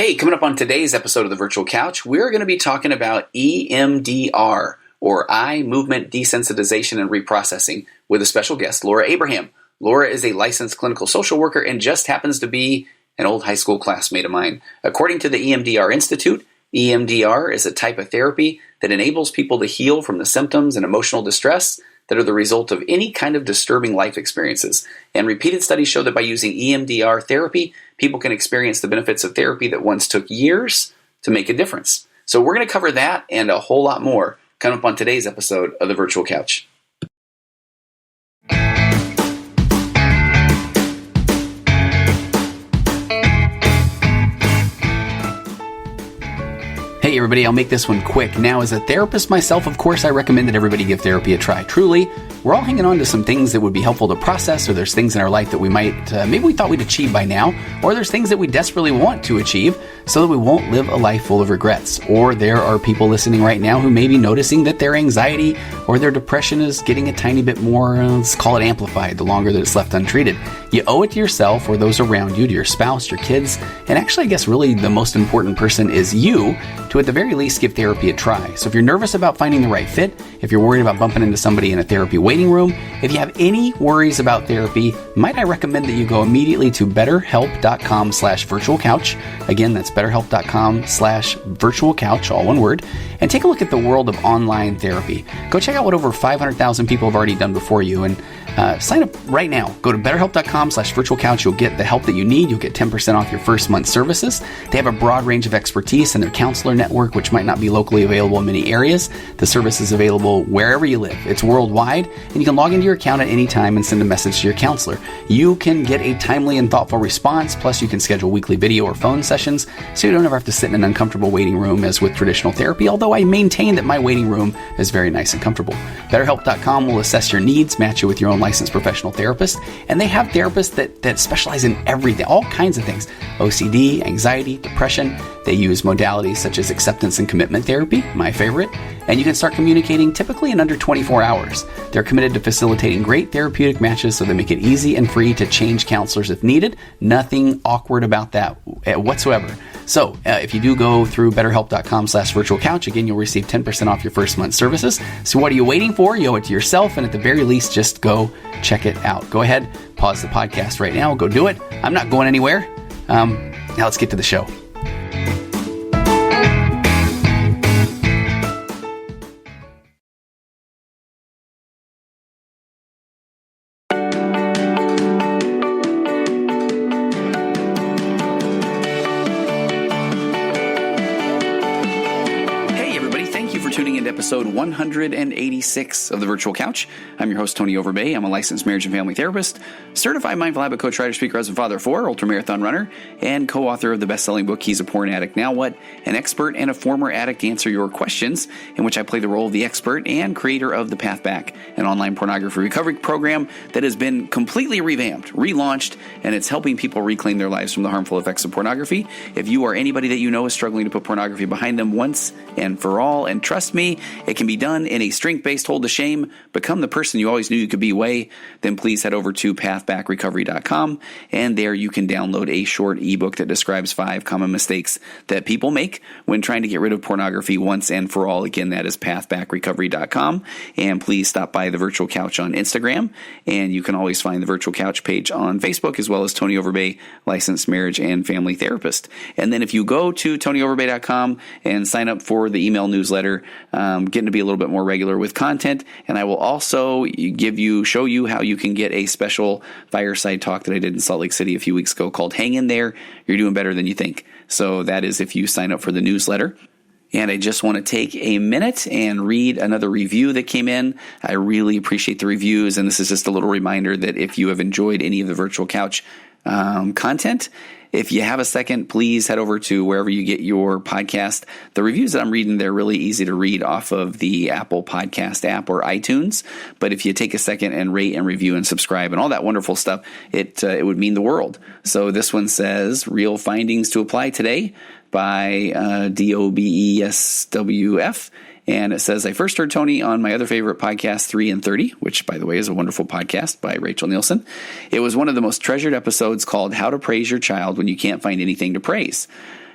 Hey, coming up on today's episode of the Virtual Couch, we're going to be talking about EMDR, or Eye Movement Desensitization and Reprocessing, with a special guest, Lora Abraham. Lora is a licensed clinical social worker and just happens to be an old high school classmate of mine. According to the EMDR Institute, EMDR is a type of therapy that enables people to heal from the symptoms and emotional distress that are the result of any kind of disturbing life experiences. And repeated studies show that by using EMDR therapy, people can experience the benefits of therapy that once took years to make a difference. So we're going to cover that and a whole lot more coming up on today's episode of the Virtual Couch. Hey everybody, I'll make this one quick. Now, as a therapist myself, of course, I recommend that everybody give therapy a try. Truly, we're all hanging on to some things that would be helpful to process, or there's things in our life that we might, maybe we thought we'd achieve by now, or there's things that we desperately want to achieve so that we won't live a life full of regrets. Or there are people listening right now who may be noticing that their anxiety or their depression is getting a tiny bit more, let's call it amplified, the longer that it's left untreated. You owe it to yourself or those around you, to your spouse, your kids, and actually I guess really the most important person is you, to at the very least give therapy a try. So if you're nervous about finding the right fit, if you're worried about bumping into somebody in a therapy waiting room, if you have any worries about therapy, might I recommend that you go immediately to betterhelp.com/virtualcouch. Again, that's betterhelp.com/virtualcouch, all one word, and take a look at the world of online therapy. Go check out what over 500,000 people have already done before you, and sign up right now. Go to betterhelp.com/virtualcouch. You'll get the help that you need. You'll get 10% off your first month's services. They have a broad range of expertise in their counselor network, which might not be locally available in many areas. The service is available wherever you live. It's worldwide, and you can log into your account at any time and send a message to your counselor. You can get a timely and thoughtful response, plus you can schedule weekly video or phone sessions, so you don't ever have to sit in an uncomfortable waiting room as with traditional therapy, although I maintain that my waiting room is very nice and comfortable. BetterHelp.com will assess your needs, match you with your own licensed professional therapist, and they have therapists that specialize in everything, all kinds of things: OCD, anxiety, depression. They use modalities such as acceptance and commitment therapy, my favorite, and you can start communicating typically in under 24 hours. They're committed to facilitating great therapeutic matches, so they make it easy and free to change counselors if needed. Nothing awkward about that whatsoever. So if you do go through betterhelp.com/virtualcouch, again, you'll receive 10% off your first month's services. So what are you waiting for? You owe it to yourself, and at the very least, just go check it out. Go ahead, pause the podcast right now, go do it. I'm not going anywhere. Now let's get to the show. Episode 186 of the Virtual Couch. I'm your host, Tony Overbay. I'm a licensed marriage and family therapist, certified mindful habit coach, writer, speaker, husband, father of four, ultramarathon runner, and co-author of the best-selling book, He's a Porn Addict, Now What? An expert and a former addict answer your questions, in which I play the role of the expert and creator of The Path Back, an online pornography recovery program that has been completely revamped, relaunched, and it's helping people reclaim their lives from the harmful effects of pornography. If you or anybody that you know is struggling to put pornography behind them once and for all, and trust me, it can be done in a strength-based hold to shame, become the person you always knew you could be way, then please head over to pathbackrecovery.com, and there you can download a short ebook that describes 5 common mistakes that people make when trying to get rid of pornography once and for all. Again, that is pathbackrecovery.com, and please stop by the Virtual Couch on Instagram, and you can always find the Virtual Couch page on Facebook, as well as Tony Overbay, licensed marriage and family therapist. And then if you go to tonyoverbay.com and sign up for the email newsletter, getting to be a little bit more regular with content, and I will also show you how you can get a special fireside talk that I did in Salt Lake City a few weeks ago called Hang in There, You're Doing Better Than You Think. So that is if you sign up for the newsletter. And I just want to take a minute and read another review that came in. I really appreciate the reviews, and this is just a little reminder that if you have enjoyed any of the Virtual Couch content, if you have a second, please head over to wherever you get your podcast. The reviews that I'm reading, they're really easy to read off of the Apple Podcast app or iTunes. But if you take a second and rate and review and subscribe and all that wonderful stuff, it would mean the world. So this one says, real findings to apply today by DOBESWF. And it says, I first heard Tony on my other favorite podcast, 3 and 30, which, by the way, is a wonderful podcast by Rachel Nielsen. It was one of the most treasured episodes called How to Praise Your Child When You Can't Find Anything to Praise.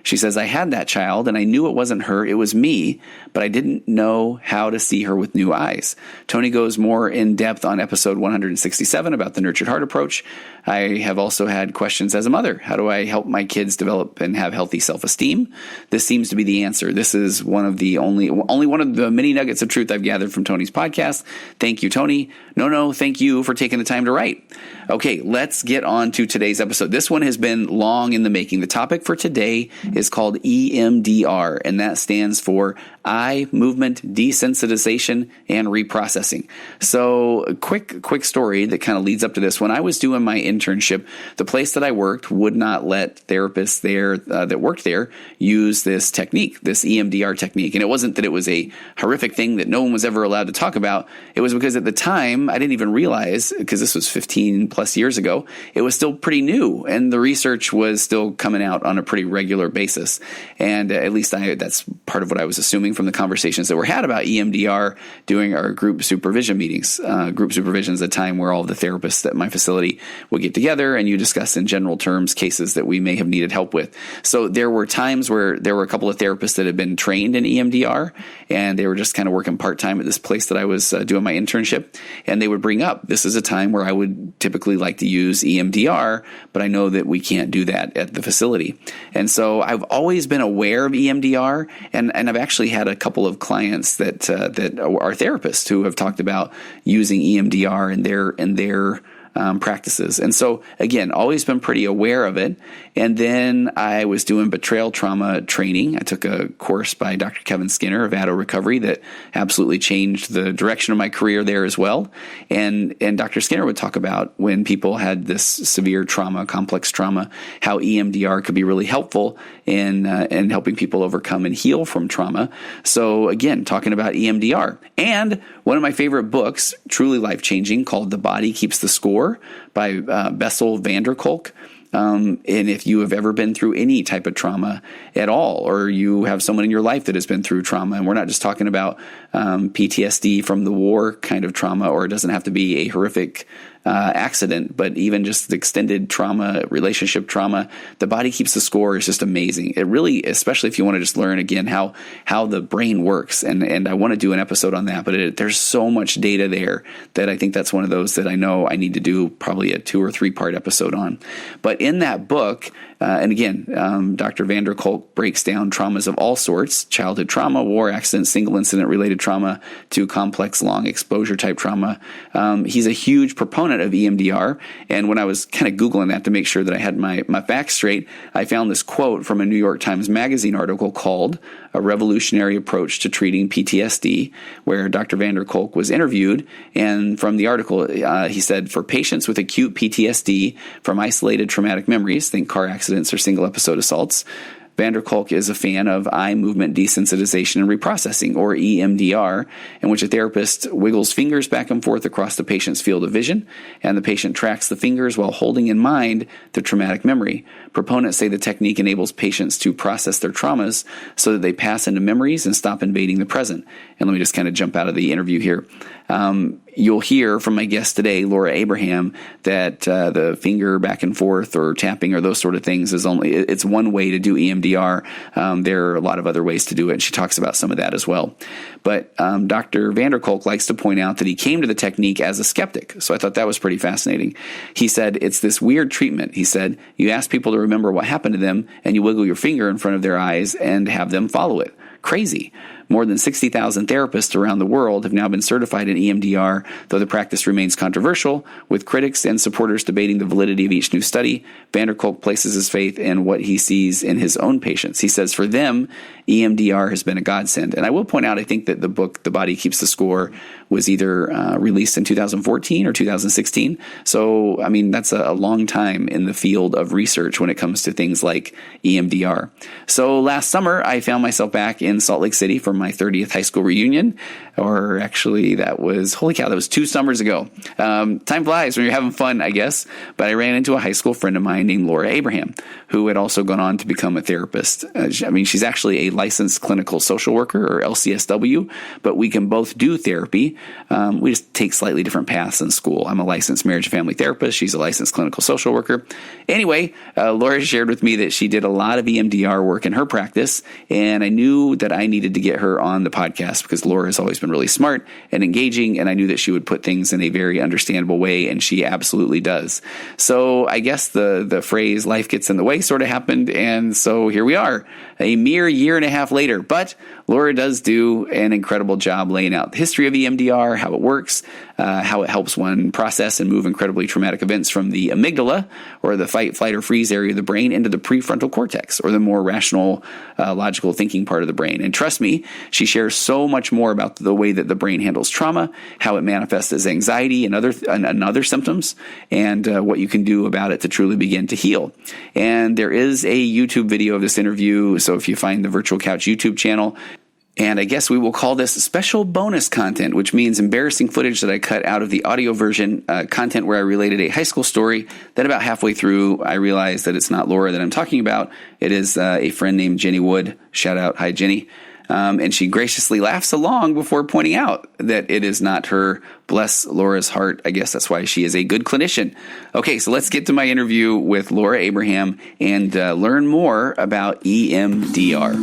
She says, I had that child and I knew it wasn't her, it was me, but I didn't know how to see her with new eyes. Tony goes more in depth on episode 167 about the nurtured heart approach. I have also had questions as a mother. How do I help my kids develop and have healthy self-esteem? This seems to be the answer. This is one of the only one of the many nuggets of truth I've gathered from Tony's podcast. Thank you, Tony. No, thank you for taking the time to write. Okay, let's get on to today's episode. This one has been long in the making. The topic for today is called EMDR, and that stands for Eye Movement Desensitization and Reprocessing. So a quick story that kind of leads up to this. When I was doing my internship, the place that I worked would not let therapists there that worked there use this technique, this EMDR technique. And it wasn't that it was a horrific thing that no one was ever allowed to talk about. It was because at the time, I didn't even realize, because this was 15 plus years ago, it was still pretty new. And the research was still coming out on a pretty regular basis. And at least that's part of what I was assuming from the conversations that were had about EMDR during our group supervision meetings. Group supervision is a time where all of the therapists at my facility would get together and you discuss in general terms cases that we may have needed help with. So there were times where there were a couple of therapists that had been trained in EMDR and they were just kind of working part-time at this place that I was doing my internship. And they would bring up, this is a time where I would typically like to use EMDR, but I know that we can't do that at the facility. And so I've always been aware of EMDR, and I've actually had a couple of clients that are therapists who have talked about using EMDR in their practices. And so, again, always been pretty aware of it. And then I was doing betrayal trauma training. I took a course by Dr. Kevin Skinner of Addo Recovery that absolutely changed the direction of my career there as well. And Dr. Skinner would talk about when people had this severe trauma, complex trauma, how EMDR could be really helpful in helping people overcome and heal from trauma. So, again, talking about EMDR. And one of my favorite books, truly life-changing, called The Body Keeps the Score, by Bessel van der Kolk. And if you have ever been through any type of trauma at all, or you have someone in your life that has been through trauma, and we're not just talking about PTSD from the war kind of trauma, or it doesn't have to be a horrific accident, but even just extended trauma, relationship trauma, The Body Keeps the Score is just amazing. It really, especially if you want to just learn again how the brain works, and I want to do an episode on that, but there's so much data there that I think that's one of those that I know I need to do probably a 2 or 3 part episode on. But in that book, and again, Dr. van der Kolk breaks down traumas of all sorts: childhood trauma, war, accident, single incident related trauma, to complex, long exposure type trauma. He's a huge proponent of EMDR. And when I was kind of Googling that to make sure that I had my facts straight, I found this quote from a New York Times Magazine article called A Revolutionary Approach to Treating PTSD, where Dr. van der Kolk was interviewed. And from the article, he said, for patients with acute PTSD from isolated traumatic memories, think car accidents or single episode assaults, van der Kolk is a fan of eye movement desensitization and reprocessing, or EMDR, in which a therapist wiggles fingers back and forth across the patient's field of vision, and the patient tracks the fingers while holding in mind the traumatic memory. Proponents say the technique enables patients to process their traumas so that they pass into memories and stop invading the present. And let me just kind of jump out of the interview here. You'll hear from my guest today, Lora Abraham, that the finger back and forth or tapping or those sort of things it's one way to do EMDR. There are a lot of other ways to do it, and she talks about some of that as well. But Dr. van der Kolk likes to point out that he came to the technique as a skeptic, so I thought that was pretty fascinating. He said, it's this weird treatment. He said, you ask people to remember what happened to them, and you wiggle your finger in front of their eyes and have them follow it. Crazy. More than 60,000 therapists around the world have now been certified in EMDR, though the practice remains controversial, with critics and supporters debating the validity of each new study. Van der Kolk places his faith in what he sees in his own patients. He says for them, EMDR has been a godsend. And I will point out, I think that the book, The Body Keeps the Score, was either released in 2014 or 2016. So, I mean, that's a long time in the field of research when it comes to things like EMDR. So last summer, I found myself back in Salt Lake City for my 30th high school reunion, or actually that was, holy cow, that was 2 summers ago. Time flies when you're having fun, I guess. But I ran into a high school friend of mine named Lora Abraham, who had also gone on to become a therapist. She's actually a licensed clinical social worker, or LCSW, but we can both do therapy. We just take slightly different paths in school. I'm a licensed marriage and family therapist. She's a licensed clinical social worker. Anyway, Lora shared with me that she did a lot of EMDR work in her practice, and I knew that I needed to get her on the podcast because Lora has always been really smart and engaging, and I knew that she would put things in a very understandable way, and she absolutely does. So I guess the phrase life gets in the way sort of happened, and so here we are, a mere year and a half later. But Lora does do an incredible job laying out the history of EMDR, how it works, how it helps one process and move incredibly traumatic events from the amygdala, or the fight, flight, or freeze area of the brain, into the prefrontal cortex, or the more rational, logical thinking part of the brain. And trust me, she shares so much more about the way that the brain handles trauma, how it manifests as anxiety and other symptoms, and what you can do about it to truly begin to heal. And there is a YouTube video of this interview, so if you find the Virtual Couch YouTube channel, and I guess we will call this special bonus content, which means embarrassing footage that I cut out of the audio version, content where I related a high school story. Then about halfway through, I realized that it's not Lora that I'm talking about. It is a friend named Jenny Wood. Shout out. Hi, Jenny. And she graciously laughs along before pointing out that it is not her. Bless Lora's heart. I guess that's why she is a good clinician. Okay, so let's get to my interview with Lora Abraham and learn more about EMDR.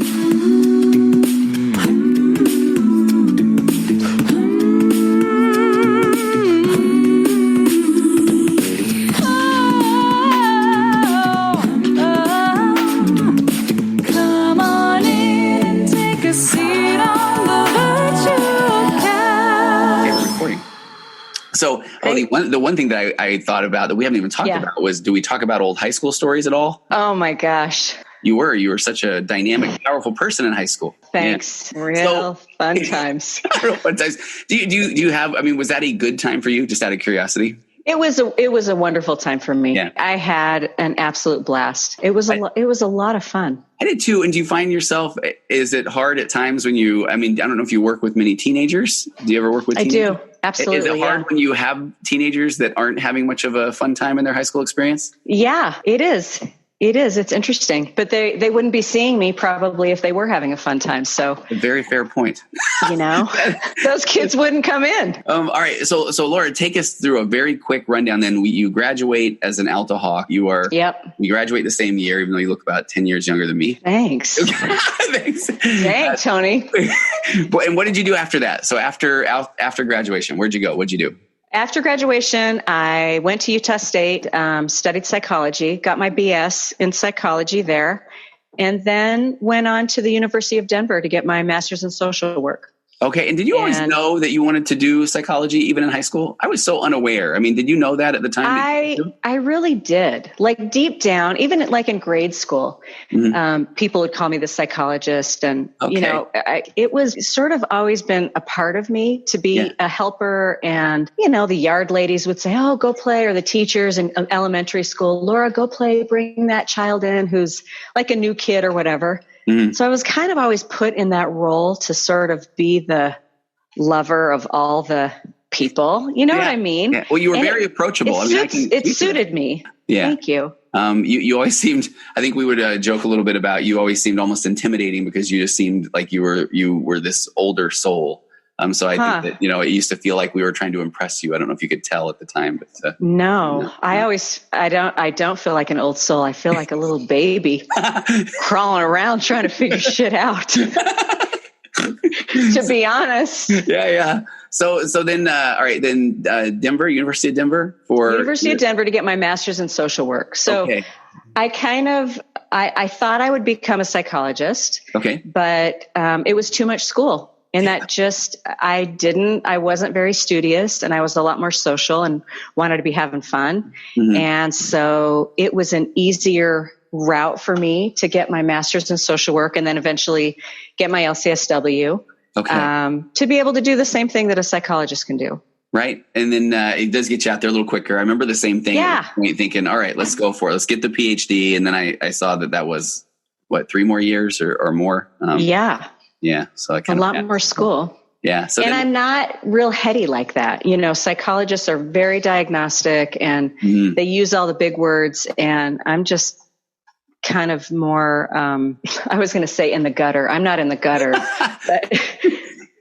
So the one thing that I thought about that we haven't even talked about was, do we talk about old high school stories at all? Oh my gosh. You were such a dynamic, powerful person in high school. Thanks. Yeah. Real fun times. Real fun times. Do you have, was that a good time for you, just out of curiosity? It was a wonderful time for me. Yeah. I had an absolute blast. It was a lot of fun. I did too. And do you find yourself, is it hard at times when I don't know if you work with many teenagers. Do you ever work with teenagers? I do. Absolutely. Is it hard when you have teenagers that aren't having much of a fun time in their high school experience? Yeah, it is. It is. It's interesting, but they wouldn't be seeing me probably if they were having a fun time. So a very fair point. Those kids wouldn't come in. All right. So Lora, take us through a very quick rundown. Then you graduate as an Alta Hawk. You graduate the same year, even though you look about 10 years younger than me. Thanks. Thanks, Tony. And what did you do after that? So after graduation, where'd you go? What'd you do? After graduation, I went to Utah State, studied psychology, got my BS in psychology there, and then went on to the University of Denver to get my master's in social work. Okay. And did you always know that you wanted to do psychology even in high school? I was so unaware. Did you know that at the time? I really did. Like deep down, even like in grade school, people would call me the psychologist. And, it was sort of always been a part of me to be a helper. And, the yard ladies would say, oh, go play. Or the teachers in elementary school, Lora, go play, bring that child in who's like a new kid or whatever. Mm-hmm. So I was kind of always put in that role to sort of be the lover of all the people. You know what I mean? Yeah. Well, you were very approachable. It suited me. Yeah. Thank you. You always seemed, I think we would joke a little bit about, you always seemed almost intimidating because you just seemed like you were this older soul. So I think that, it used to feel like we were trying to impress you. I don't know if you could tell at the time, but no. I don't feel like an old soul. I feel like a little baby crawling around trying to figure shit out. To be honest. Yeah. So then, all right, then Denver, University of Denver of Denver to get my master's in social work. So I I thought I would become a psychologist. Okay. But it was too much school. And that I wasn't very studious, and I was a lot more social and wanted to be having fun. Mm-hmm. And so it was an easier route for me to get my master's in social work and then eventually get my LCSW to be able to do the same thing that a psychologist can do. Right. And then it does get you out there a little quicker. I remember the same thing. Yeah. Thinking, all right, let's go for it. Let's get the PhD. And then I saw that was 3 more years or more. Yeah. So a lot more school. Yeah. So and I'm not real heady like that. Psychologists are very diagnostic and they use all the big words, and I'm just kind of more, I was going to say in the gutter. I'm not in the gutter, but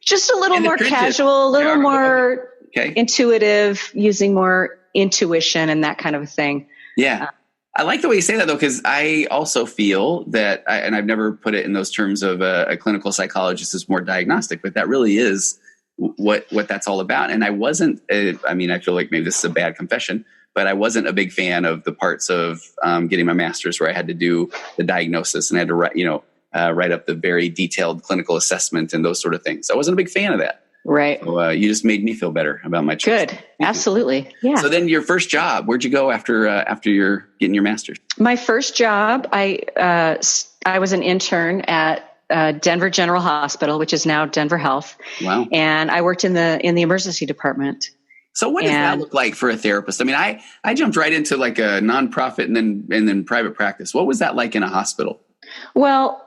just a little more casual, a little more intuitive, using more intuition and that kind of a thing. Yeah. I like the way you say that, though, because I also feel that, and I've never put it in those terms of a clinical psychologist is more diagnostic, but that really is what that's all about. And I wasn't, I feel like maybe this is a bad confession, but I wasn't a big fan of the parts of getting my master's where I had to do the diagnosis and I had to write up the very detailed clinical assessment and those sort of things. I wasn't a big fan of that. Right. So you just made me feel better about my choice. Good. Absolutely. Yeah. So then your first job, where'd you go after you're getting your master's? My first job, I was an intern at Denver General Hospital, which is now Denver Health. Wow. And I worked in the emergency department. So what does that look like for a therapist? I jumped right into like a nonprofit and then private practice. What was that like in a hospital? Well,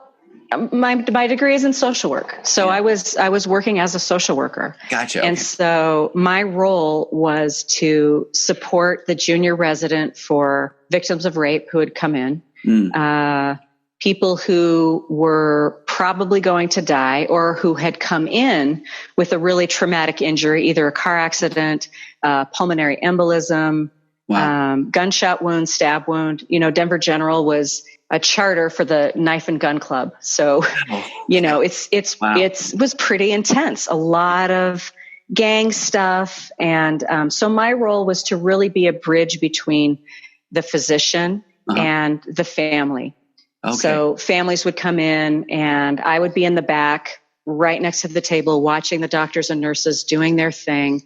my degree is in social work. So I was working as a social worker. Gotcha. And so my role was to support the junior resident for victims of rape who had come in, people who were probably going to die or who had come in with a really traumatic injury, either a car accident, pulmonary embolism, gunshot wound, stab wound. Denver General was a charter for the Knife and Gun Club. So, it was pretty intense, a lot of gang stuff. And so my role was to really be a bridge between the physician and the family. Okay. So families would come in and I would be in the back right next to the table, watching the doctors and nurses doing their thing,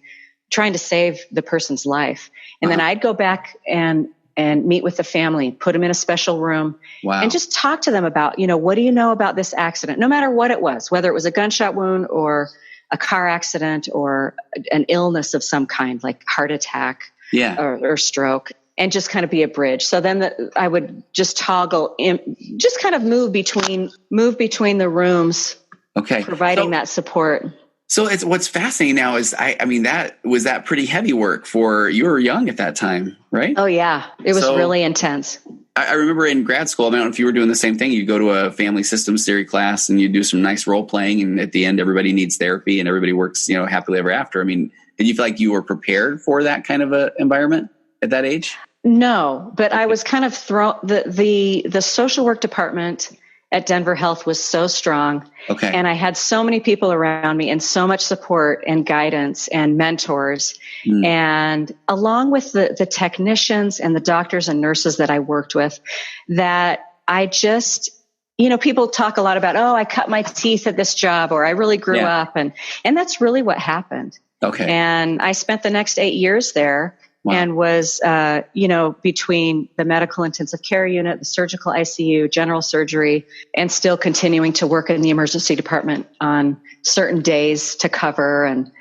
trying to save the person's life. And then I'd go back and meet with the family, put them in a special room and just talk to them about, what do you know about this accident? No matter what it was, whether it was a gunshot wound or a car accident or an illness of some kind, like heart attack or stroke, and just kind of be a bridge. So then I would just toggle in, just kind of move between the rooms, providing that support. So what's fascinating now is that was pretty heavy work you were young at that time, right? Oh yeah. It was really intense. I remember in grad school, I don't know if you were doing the same thing. You go to a family systems theory class and you do some nice role playing. And at the end, everybody needs therapy and everybody works, happily ever after. Did you feel like you were prepared for that kind of a environment at that age? No, but I was kind of thrown, the social work department at Denver Health was so strong. Okay. And I had so many people around me and so much support and guidance and mentors. And along with the technicians and the doctors and nurses that I worked with, that I just, people talk a lot about, I cut my teeth at this job or I really grew up. And that's really what happened. Okay. And I spent the next 8 years there. Wow. And was, between the medical intensive care unit, the surgical ICU, general surgery, and still continuing to work in the emergency department on certain days to cover. And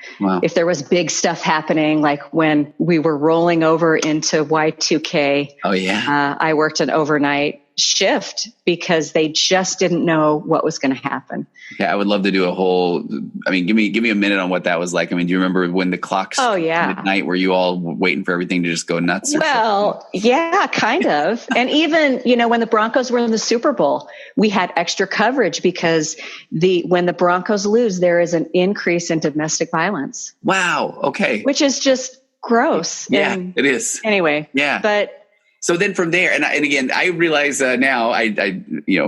if there was big stuff happening, like when we were rolling over into Y2K, I worked an overnight shift because they just didn't know what was going to happen. Yeah, I would love to do a whole, give me a minute on what that was like. Do you remember when the clocks midnight, were you all waiting for everything to just go nuts? Well, yeah, kind of. And even, when the Broncos were in the Super Bowl, we had extra coverage because when the Broncos lose, there is an increase in domestic violence. Wow. Okay. Which is just gross. Yeah, it is. Anyway. Yeah. But so then from there, and again, I realize now, I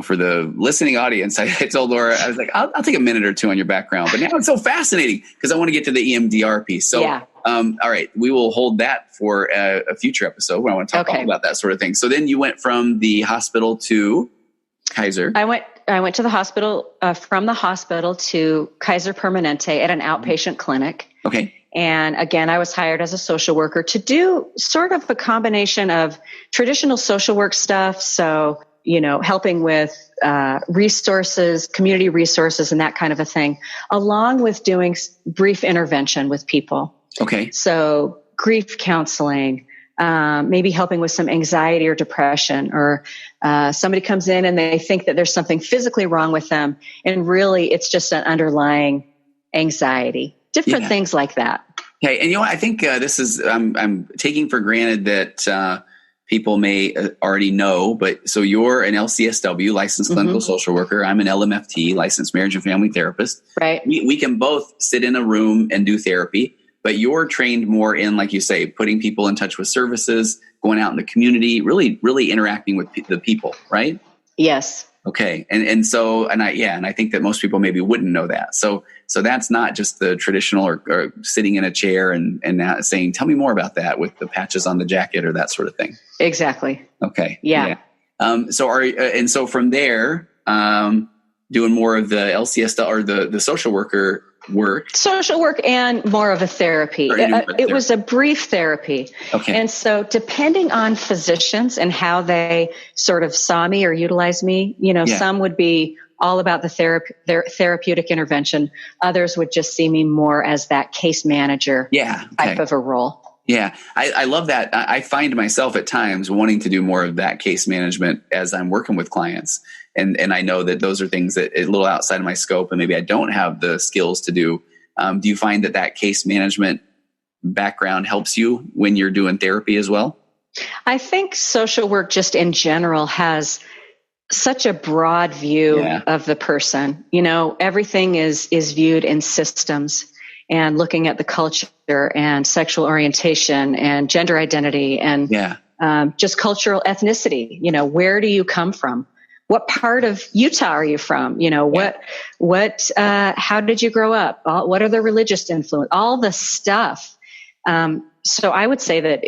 for the listening audience, I told Laura, I was like, I'll take a minute or two on your background. But now it's so fascinating because I want to get to the EMDR piece. So, all right, we will hold that for a future episode where I want to talk all about that sort of thing. So then you went from the hospital to Kaiser. I went to the hospital, from the hospital to Kaiser Permanente at an outpatient clinic. Okay. And again, I was hired as a social worker to do sort of a combination of traditional social work stuff. So, helping with resources, community resources, and that kind of a thing, along with doing brief intervention with people. Okay. So grief counseling, maybe helping with some anxiety or depression, or somebody comes in and they think that there's something physically wrong with them, and really it's just an underlying anxiety, different things like that. Okay. And I think this is, I'm taking for granted that people may already know, but so you're an LCSW, licensed clinical social worker. I'm an LMFT, licensed marriage and family therapist. Right. We can both sit in a room and do therapy, but you're trained more in, like you say, putting people in touch with services, going out in the community, really, really interacting with the people, right? Yes. Okay. And I think that most people maybe wouldn't know that. So that's not just the traditional or sitting in a chair and now saying, tell me more about that with the patches on the jacket or that sort of thing. Exactly. Okay. Yeah. So from there, doing more of the LCS or the social worker work. Social work and more of a therapy. It was a brief therapy. Okay. And so depending on physicians and how they sort of saw me or utilized me, some would be all about the therapeutic intervention. Others would just see me more as that case manager type of a role. Yeah. I love that. I find myself at times wanting to do more of that case management as I'm working with clients. And I know that those are things that are a little outside of my scope and maybe I don't have the skills to do. Do you find that case management background helps you when you're doing therapy as well? I think social work just in general has such a broad view of the person. Everything is viewed in systems, and looking at the culture and sexual orientation and gender identity and just cultural ethnicity. Where do you come from? What part of Utah are you from? How did you grow up? What are the religious influence? All the stuff. So I would say that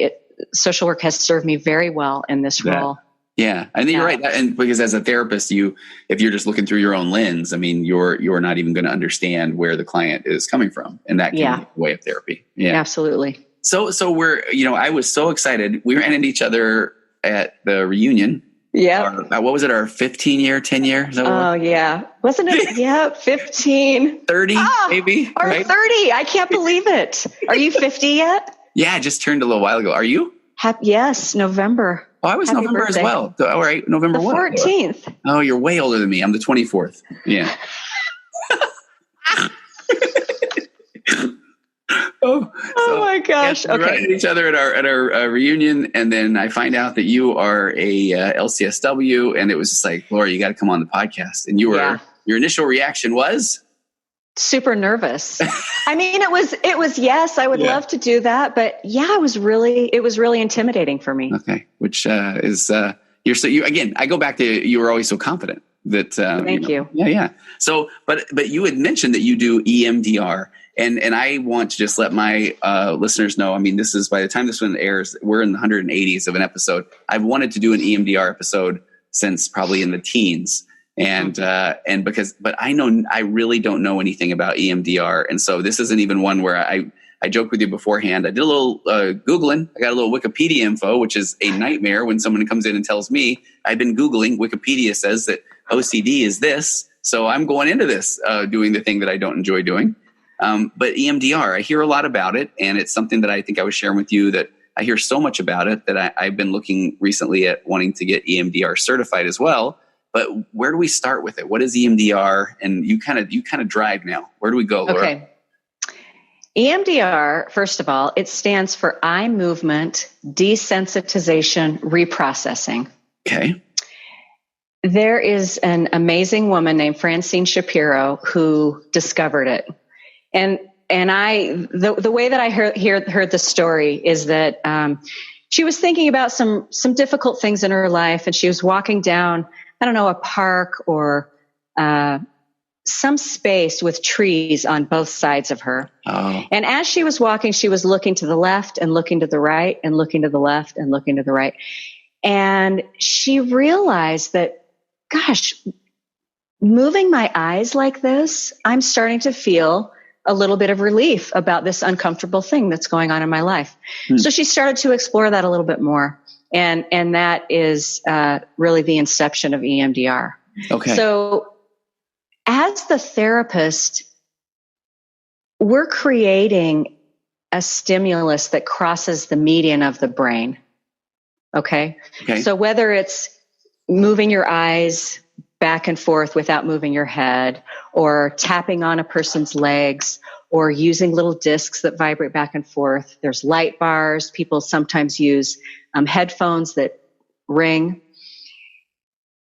social work has served me very well in this role. Yeah, I think you're right. And because as a therapist, if you're just looking through your own lens, I mean, you're not even going to understand where the client is coming from, and that can be a way of therapy. Yeah, absolutely. So we're, I was so excited. We ran into each other at the reunion. Yeah. What was it? Our 10-year? Oh, yeah. Wasn't it? Yeah. 15. 30, maybe. Or right? 30. I can't believe it. Are you 50 yet? Yeah. I just turned a little while ago. Are you? Yes. November. Oh, I was Happy November birthday. As well. All right. November the what? 14th. Oh, you're way older than me. I'm the 24th. Yeah. Oh my gosh. We ran into each other at our reunion, and then I find out that you are a LCSW, and it was just like, Lora, you got to come on the podcast. And your initial reaction was super nervous. I mean, it was yes, I would love to do that, but it was really intimidating for me. Okay, which is I go back to you were always so confident that. Thank you. Yeah. So, but you had mentioned that you do EMDR. And I want to just let my listeners know, I mean, this is, by the time this one airs, we're in the 180s of an episode. I've wanted to do an EMDR episode since probably in the teens. But I really don't know anything about EMDR. And so this isn't even one where I joked with you beforehand. I did a little Googling. I got a little Wikipedia info, which is a nightmare when someone comes in and tells me I've been Googling. Wikipedia says that OCD is this. So I'm going into this doing the thing that I don't enjoy doing. But EMDR, I hear a lot about it, and it's something that I think I was sharing with you that I hear so much about it that I've been looking recently at wanting to get EMDR certified as well. But where do we start with it? What is EMDR? And you kind of drive now. Where do we go, Lora? Okay. EMDR, first of all, it stands for Eye Movement Desensitization Reprocessing. Okay. There is an amazing woman named Francine Shapiro who discovered it. And the way that I heard the story is that she was thinking about some difficult things in her life, and she was walking down, I don't know, a park or some space with trees on both sides of her. Oh. And as she was walking, she was looking to the left and looking to the right and looking to the left and looking to the right. And she realized that, gosh, moving my eyes like this, I'm starting to feel a little bit of relief about this uncomfortable thing that's going on in my life. So she started to explore that a little bit more. And that is really the inception of EMDR. Okay. So as the therapist, we're creating a stimulus that crosses the median of the brain. Okay. So whether it's moving your eyes back and forth without moving your head, or tapping on a person's legs, or using little discs that vibrate back and forth. There's light bars. People sometimes use headphones that ring.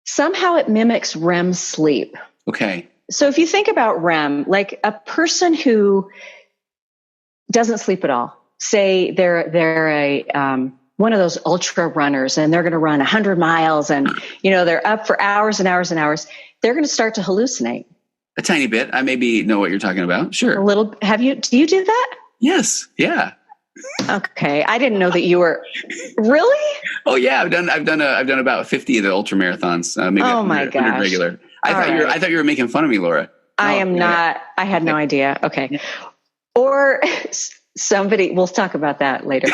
Somehow it mimics REM sleep. Okay. So if you think about REM, like a person who doesn't sleep at all, say they're a one of those ultra runners and they're going to run 100 miles and, they're up for hours and hours and hours. They're going to start to hallucinate. A tiny bit. I maybe know what you're talking about. Sure. A little. Do you do that? Yes. Yeah. Okay. I didn't know that you were really. Oh yeah. I've done about 50 of the ultra marathons. Maybe oh my gosh. Regular. I thought you were making fun of me, Laura. I am not. I had no idea. Okay. Yeah. Or somebody, we'll talk about that later.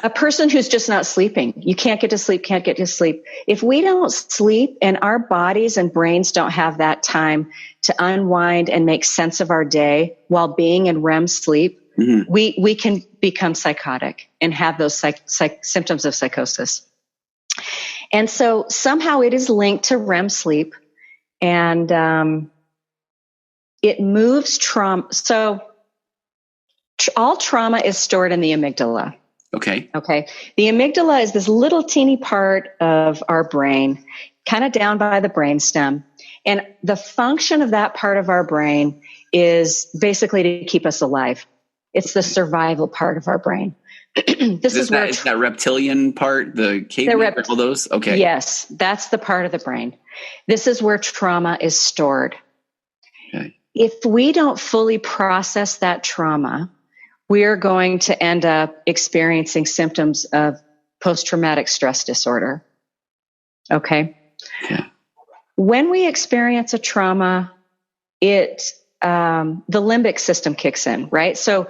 A person who's just not sleeping. You can't get to sleep. If we don't sleep and our bodies and brains don't have that time to unwind and make sense of our day while being in REM sleep, we can become psychotic and have those symptoms of psychosis. And so somehow it is linked to REM sleep, and it moves trauma. So all trauma is stored in the amygdala. Okay. The amygdala is this little teeny part of our brain, kind of down by the brainstem. And the function of that part of our brain is basically to keep us alive. It's the survival part of our brain. Is that reptilian part, the caveman, all those? Okay. Yes, that's the part of the brain. This is where trauma is stored. Okay. If we don't fully process that trauma, we're going to end up experiencing symptoms of post-traumatic stress disorder. Okay? Yeah. When we experience a trauma, the limbic system kicks in, right? So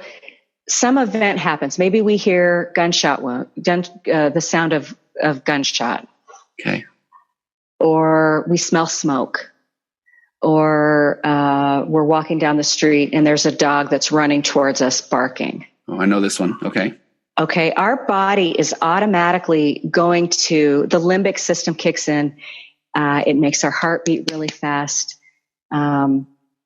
some event happens. Maybe we hear the sound of gunshot. Okay. Or we smell smoke. Or we're walking down the street and there's a dog that's running towards us barking. Oh, I know this one. Okay, our body is automatically going to, the limbic system kicks in. It makes our heart beat really fast. The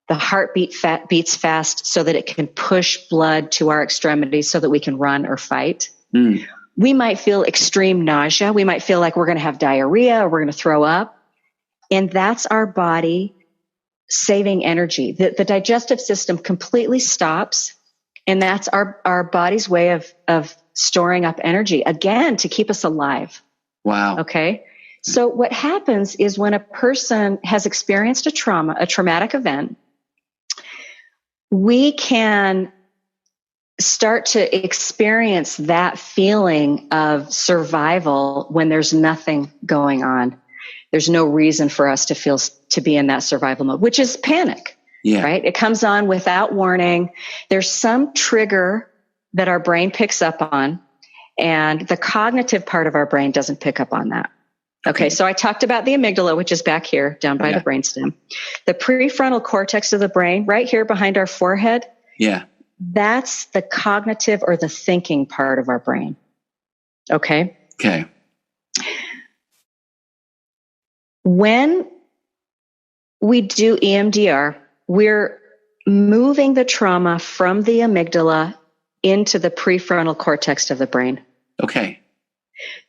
heartbeat beats fast so that it can push blood to our extremities so that we can run or fight. We might feel extreme nausea. We might feel like we're going to have diarrhea or we're going to throw up. And that's our body saving energy. The digestive system completely stops, and that's our body's way of storing up energy, again, to keep us alive. Wow. Okay. So what happens is when a person has experienced a traumatic event, we can start to experience that feeling of survival when there's nothing going on. There's no reason for us to be in that survival mode, which is panic, right? It comes on without warning. There's some trigger that our brain picks up on, and the cognitive part of our brain doesn't pick up on that. Okay, so I talked about the amygdala, which is back here, down by the brainstem. The prefrontal cortex of the brain, right here behind our forehead. Yeah. That's the cognitive or the thinking part of our brain. Okay? Okay. When we do EMDR, we're moving the trauma from the amygdala into the prefrontal cortex of the brain. Okay.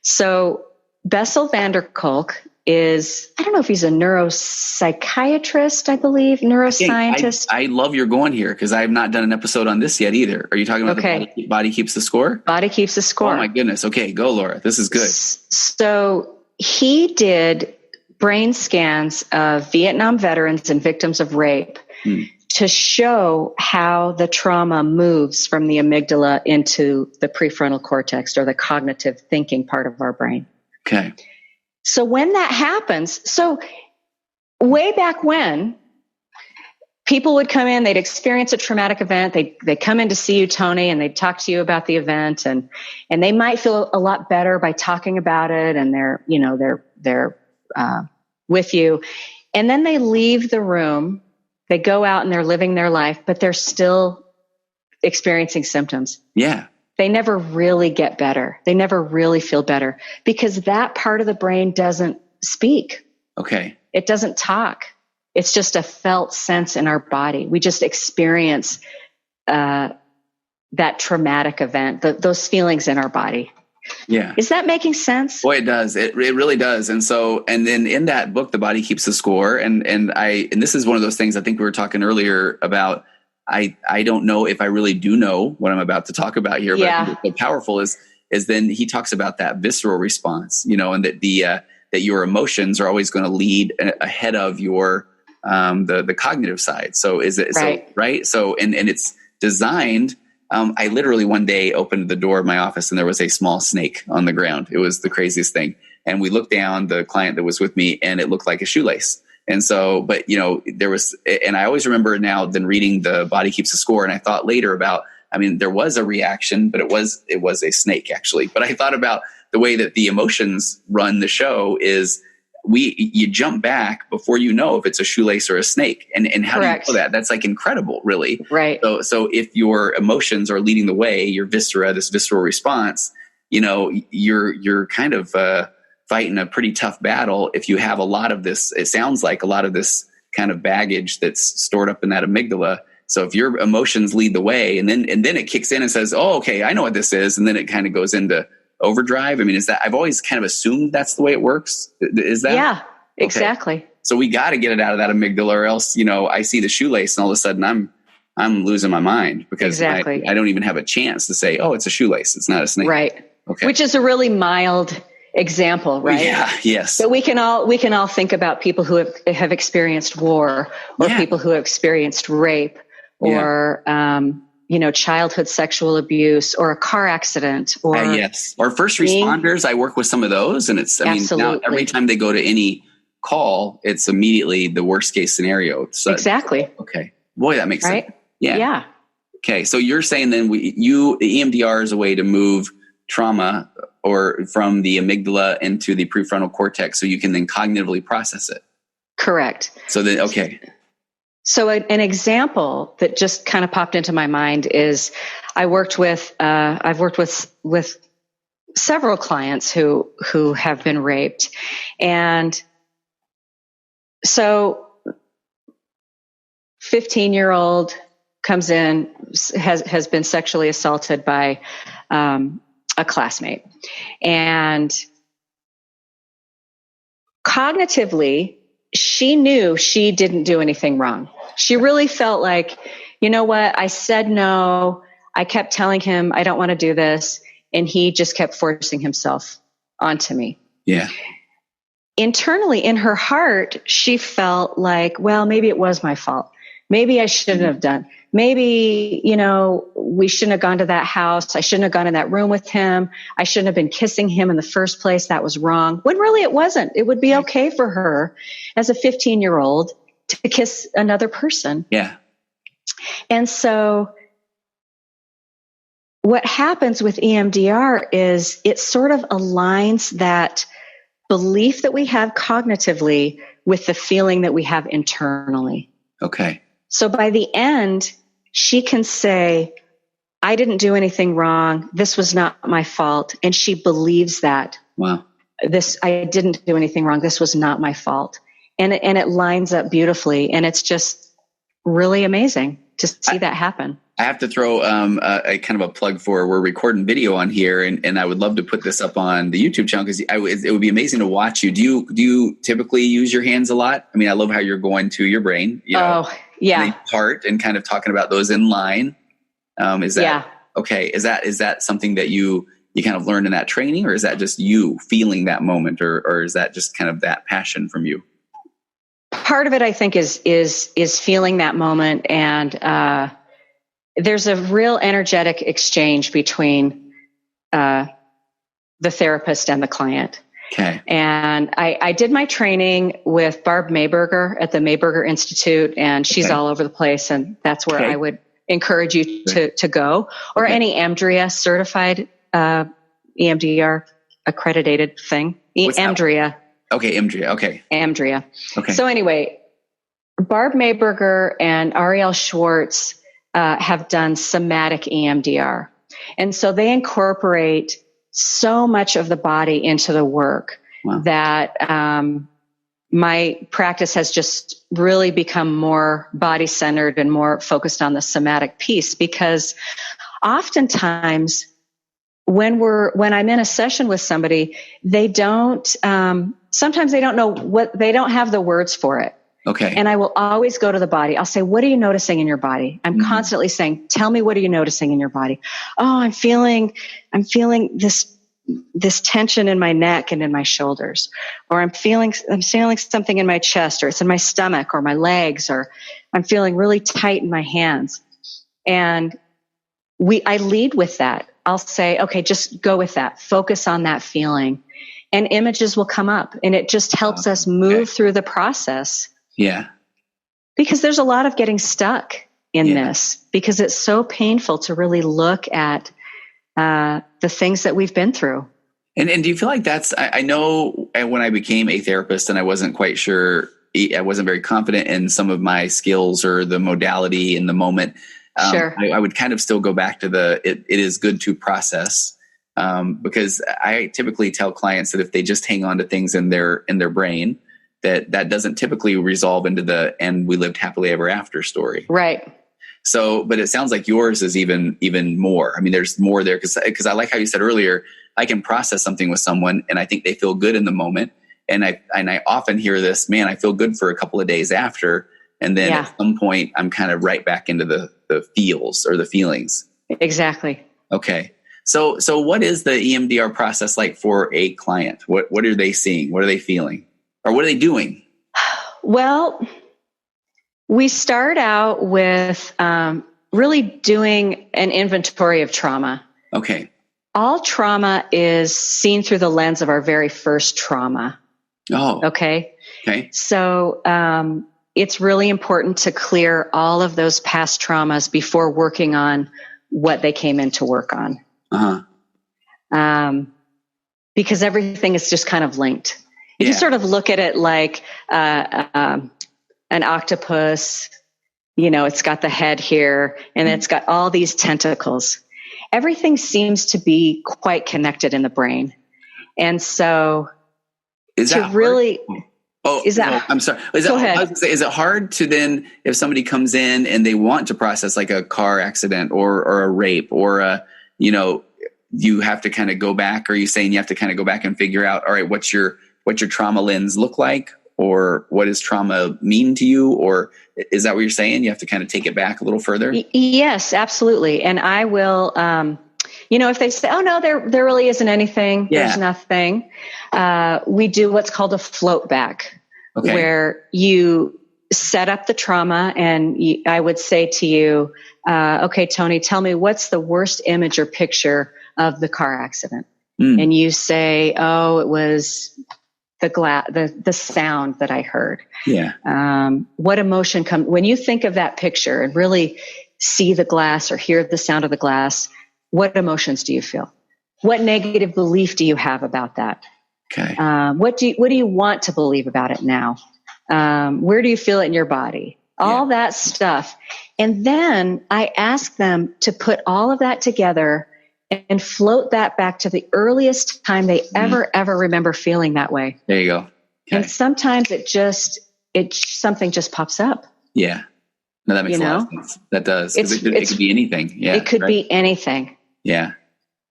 So Bessel van der Kolk is, I don't know if he's a neuropsychiatrist, I believe, neuroscientist. I love you're going here because I have not done an episode on this yet either. Are you talking about the body keeps the score? Body keeps the score. Oh my goodness. Okay, go Laura. This is good. So he did brain scans of Vietnam veterans and victims of rape to show how the trauma moves from the amygdala into the prefrontal cortex, or the cognitive thinking part of our brain. Okay. So when that happens, so way back when, people would come in, they'd experience a traumatic event, they come in to see you, Tony, and they'd talk to you about the event, and they might feel a lot better by talking about it, and they're with you. And then they leave the room, they go out and they're living their life, but they're still experiencing symptoms. Yeah. they never really get better. They never really feel better because that part of the brain doesn't speak. Okay. It doesn't talk. It's just a felt sense in our body. We just experience that traumatic event, those feelings in our body. Yeah. Is that making sense? Boy, it does. It really does. And then in that book, The Body Keeps the Score. And this is one of those things I think we were talking earlier about. I don't know if I really do know what I'm about to talk about here, but I think what's so powerful is then he talks about that visceral response, and that that your emotions are always going to lead ahead of your the cognitive side. So is it right? So, right. So and it's designed. I literally one day opened the door of my office and there was a small snake on the ground. It was the craziest thing. And we looked down, the client that was with me, and it looked like a shoelace. And so, but there was, and I always remember now then reading The Body Keeps the Score. And I thought later about, there was a reaction, but it was a snake actually. But I thought about the way that the emotions run the show is you jump back before you know if it's a shoelace or a snake. And how Correct. do you know that? That's like incredible, really. Right. So if your emotions are leading the way, your viscera, this visceral response, you're kind of, fighting a pretty tough battle if you have a lot of this. It sounds like a lot of this kind of baggage that's stored up in that amygdala. So if your emotions lead the way, and then it kicks in and says, "Oh, okay, I know what this is," and then it kind of goes into overdrive. Is that? I've always kind of assumed that's the way it works. Is that? Yeah, okay. exactly. So we got to get it out of that amygdala, or else I see the shoelace, and all of a sudden I'm losing my mind because exactly. I don't even have a chance to say, "Oh, it's a shoelace. It's not a snake." Right. Okay. Which is a really mild example, right? Yeah. Yes. So we can all think about people who have experienced war, or people who have experienced rape, or childhood sexual abuse, or a car accident, or yes, or first responders. I work with some of those, and it's now every time they go to any call, it's immediately the worst case scenario. So, exactly. Okay, boy, that makes sense. Yeah. Okay, so you're saying then the EMDR is a way to move trauma or from the amygdala into the prefrontal cortex, so you can then cognitively process it. Correct. So then, okay. So an example that just kind of popped into my mind is I've worked with several clients who have been raped, and so 15-year-old comes in, has been sexually assaulted by a classmate, and cognitively she knew she didn't do anything wrong. She really felt like, you know what, I said no, I kept telling him I don't want to do this, and he just kept forcing himself onto me. Yeah. Internally in her heart, she felt like, well, maybe it was my fault. Maybe I shouldn't have done. Maybe, we shouldn't have gone to that house. I shouldn't have gone in that room with him. I shouldn't have been kissing him in the first place. That was wrong. When really it wasn't. It would be okay for her as a 15-year-old to kiss another person. Yeah. And so what happens with EMDR is it sort of aligns that belief that we have cognitively with the feeling that we have internally. Okay. So by the end, she can say, I didn't do anything wrong. This was not my fault. And she believes that. Wow. I didn't do anything wrong. This was not my fault. And it lines up beautifully. And it's just really amazing to see that happen. I have to throw a kind of a plug for, we're recording video on here, and I would love to put this up on the YouTube channel because it would be amazing to watch you. Do you typically use your hands a lot? I love how you're going to your brain, heart, and kind of talking about those in line. Is that okay? Is that something that you kind of learned in that training, or is that just you feeling that moment, or is that just kind of that passion from you? Part of it, I think, is feeling that moment, and there's a real energetic exchange between the therapist and the client. Okay. And I did my training with Barb Mayberger at the Mayberger Institute, and she's all over the place, and that's where I would encourage you to go, or any EMDRIA certified EMDR accredited thing. EMDRIA. Okay, EMDRIA. Okay. EMDRIA. Okay. So anyway, Barb Mayberger and Ariel Schwartz have done somatic EMDR. And so they incorporate so much of the body into the work that my practice has just really become more body-centered and more focused on the somatic piece, because oftentimes when I'm in a session with somebody, they don't, sometimes they don't know they don't have the words for it. Okay. And I will always go to the body. I'll say, what are you noticing in your body? I'm constantly saying, tell me, what are you noticing in your body? Oh, I'm feeling this tension in my neck and in my shoulders, or I'm feeling something in my chest, or it's in my stomach or my legs, or I'm feeling really tight in my hands. And I lead with that. I'll say, okay, just go with that. Focus on that feeling, and images will come up, and it just helps us move through the process. Yeah. Because there's a lot of getting stuck in this, because it's so painful to really look at the things that we've been through. And do you feel like I know when I became a therapist and I wasn't quite sure, I wasn't very confident in some of my skills or the modality in the moment. Sure. I would kind of still go back to it is good to process, because I typically tell clients that if they just hang on to things in their brain, that doesn't typically resolve into and we lived happily ever after story. Right. So, but it sounds like yours is even more. I mean, there's more there, because I like how you said earlier, I can process something with someone and I think they feel good in the moment. And I often hear this, man, I feel good for a couple of days after. And then at some point I'm kind of right back into the feels or the feelings. Exactly. Okay. So what is the EMDR process like for a client? What are they seeing? What are they feeling? Or what are they doing? Well, we start out with really doing an inventory of trauma. Okay. All trauma is seen through the lens of our very first trauma. Oh. Okay. Okay. So it's really important to clear all of those past traumas before working on what they came in to work on. Because everything is just kind of linked. If you sort of look at it like an octopus, it's got the head here and it's got all these tentacles. Everything seems to be quite connected in the brain. And so is that really... I'm sorry. Go ahead. I was gonna say, is it hard to then, if somebody comes in and they want to process like a car accident or a rape or you have to kind of go back, or are you saying you have to kind of go back and figure out, all right, what's your trauma lens look like, or what does trauma mean to you? Or is that what you're saying? You have to kind of take it back a little further? Yes, absolutely. And I will, if they say, oh no, there really isn't anything, there's nothing. We do what's called a float back, where you set up the trauma and I would say to you, okay, Tony, tell me, what's the worst image or picture of the car accident? And you say, oh, it was the sound that I heard. What emotion when you think of that picture and really see the glass or hear the sound of the glass, what emotions do you feel? What negative belief do you have about that? Okay. What do you want to believe about it now? Where do you feel it in your body? All that stuff. And then I ask them to put all of that together and float that back to the earliest time they ever remember feeling that way. There you go. Okay. And sometimes something just pops up. Yeah. No, that makes a lot of sense. That does. It could be anything. Yeah. It could be anything. Yeah.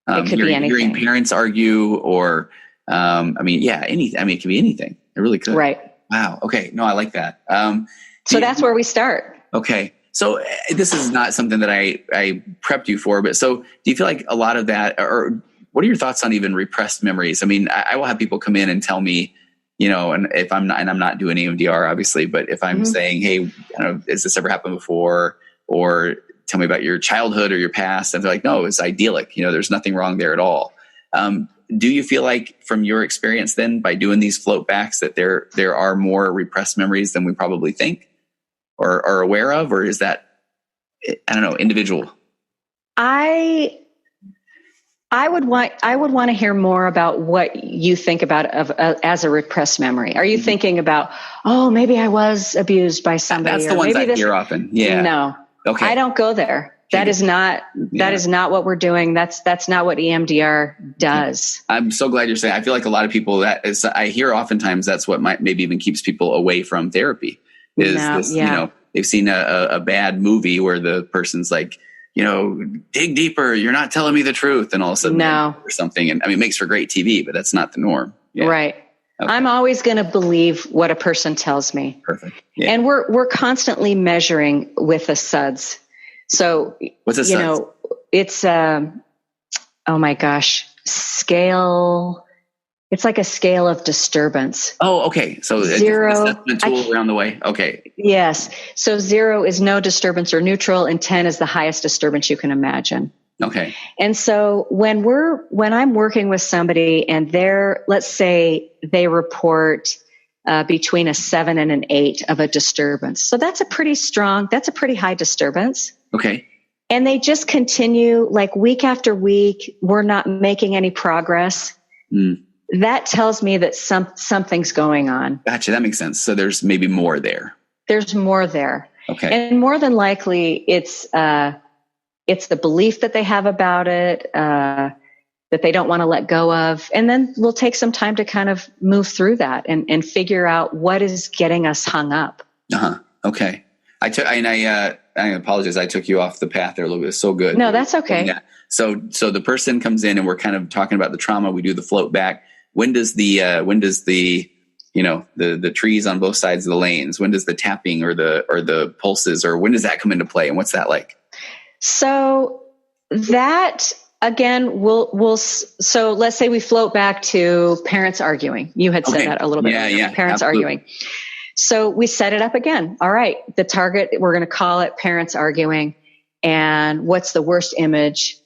It could be anything. Hearing parents argue or, anything. I mean, it could be anything. It really could. Right. Wow. Okay. No, I like that. So that's where we start. Okay. So this is not something that I prepped you for, but so do you feel like a lot of that, or what are your thoughts on even repressed memories? I mean, I will have people come in and tell me, and if I'm not doing EMDR, obviously, but if I'm saying, hey, has this ever happened before? Or tell me about your childhood or your past. And they're like, no, it's idyllic. There's nothing wrong there at all. Do you feel like from your experience then by doing these float backs that there are more repressed memories than we probably think or are aware of, or is that, I don't know, individual? I would want to hear more about what you think about as a repressed memory. Are you thinking about, maybe I was abused by somebody? That's the ones I hear often. Yeah. No. Okay. I don't go there. That is not what we're doing. That's not what EMDR does. I'm so glad you're saying. I feel like a lot of people I hear oftentimes that's what maybe even keeps people away from therapy is they've seen a bad movie where the person's like, dig deeper. You're not telling me the truth. And all of a sudden or something. And I mean, it makes for great TV, but that's not the norm. Yeah. Right. Okay. I'm always going to believe what a person tells me. Perfect. Yeah. And we're constantly measuring with the SUDS. So, what's a SUDS? It's oh my gosh, scale. It's like a scale of disturbance. Oh, okay. So 0 assessment tool around the way. Okay. Yes. So 0 is no disturbance or neutral, and 10 is the highest disturbance you can imagine. Okay. And so when I'm working with somebody and let's say they report between a 7 and an 8 of a disturbance. So that's a pretty high disturbance. Okay. And they just continue like week after week. We're not making any progress. That tells me that something's going on. Gotcha. That makes sense. So there's maybe more there. There's more there. Okay. And more than likely it's the belief that they have about it, that they don't want to let go of. And then we'll take some time to kind of move through that and figure out what is getting us hung up. Okay. I apologize. I took you off the path there a little bit. It's so good. No, that's okay. Yeah. So the person comes in and we're kind of talking about the trauma. We do the float back. When does the trees on both sides of the lanes, when does the tapping or the pulses, or when does that come into play? And what's that like? So that again, so let's say we float back to parents arguing. You had said that a little bit. Yeah. Parents absolutely. arguing. So we set it up again. All right. The target, we're going to call it parents arguing. And what's the worst image?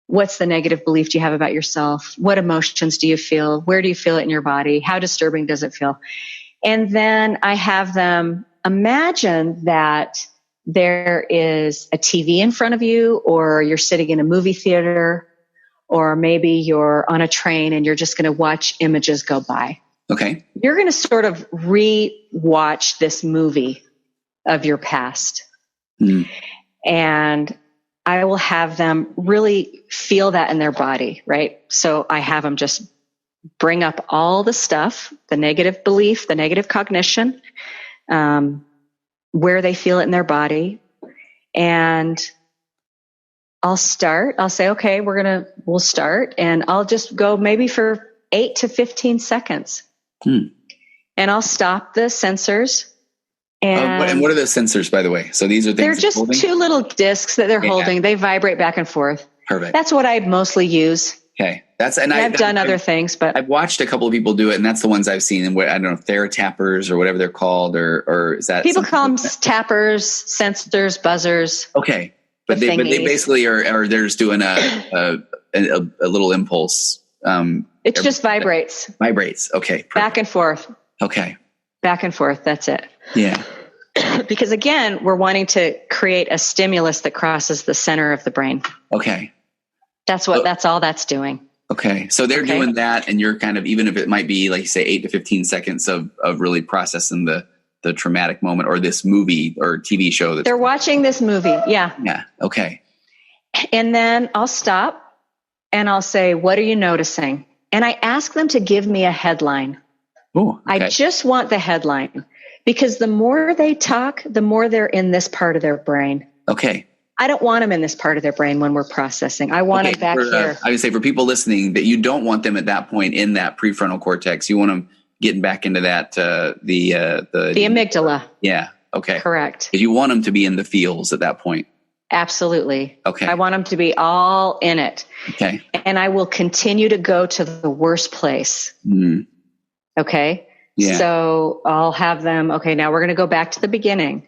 What's the negative belief do you have about yourself? What emotions do you feel? Where do you feel it in your body? How disturbing does it feel? And then I have them imagine that there is a TV in front of you, or you're sitting in a movie theater, or maybe you're on a train and you're just going to watch images go by. Okay. You're going to sort of re-watch this movie of your past. And I will have them really feel that in their body, right? So I have them just bring up all the stuff, the negative belief, the negative cognition, where they feel it in their body. And I'll say, okay, we'll start, and I'll just go maybe for 8 to 15 seconds. And I'll stop the sensors. And what are the sensors, by the way? So these are things they're just 2 little discs that they're holding. They vibrate back and forth. Perfect. That's what I mostly use. Okay. I've done other things, but I've watched a couple of people do it, and that's the ones I've seen. And I don't know if they're tappers or whatever they're called, or is that people call them tappers, sensors, buzzers. Okay, but they basically are they're just doing a little impulse. It just vibrates. Vibrates. Okay. Perfect. Back and forth. Okay. Back and forth. That's it. Yeah. Because again, we're wanting to create a stimulus that crosses the center of the brain. Okay. That's all that's doing. Okay. So they're doing that, and you're kind of, even if it might be like you say 8 to 15 seconds of really processing the traumatic moment, or this movie or TV show they're watching this movie. Yeah. Yeah. Okay. And then I'll stop and I'll say, what are you noticing? And I ask them to give me a headline. Oh, okay. I just want the headline, because the more they talk, the more they're in this part of their brain. Okay. I don't want them in this part of their brain when we're processing. I want them back here. I would say for people listening that you don't want them at that point in that prefrontal cortex. You want them getting back into that, the amygdala. Yeah. Okay. Correct. If you want them to be in the feels at that point. Absolutely. Okay. I want them to be all in it. Okay. And I will continue to go to the worst place. Okay. Yeah. So I'll have them, okay, now we're going to go back to the beginning,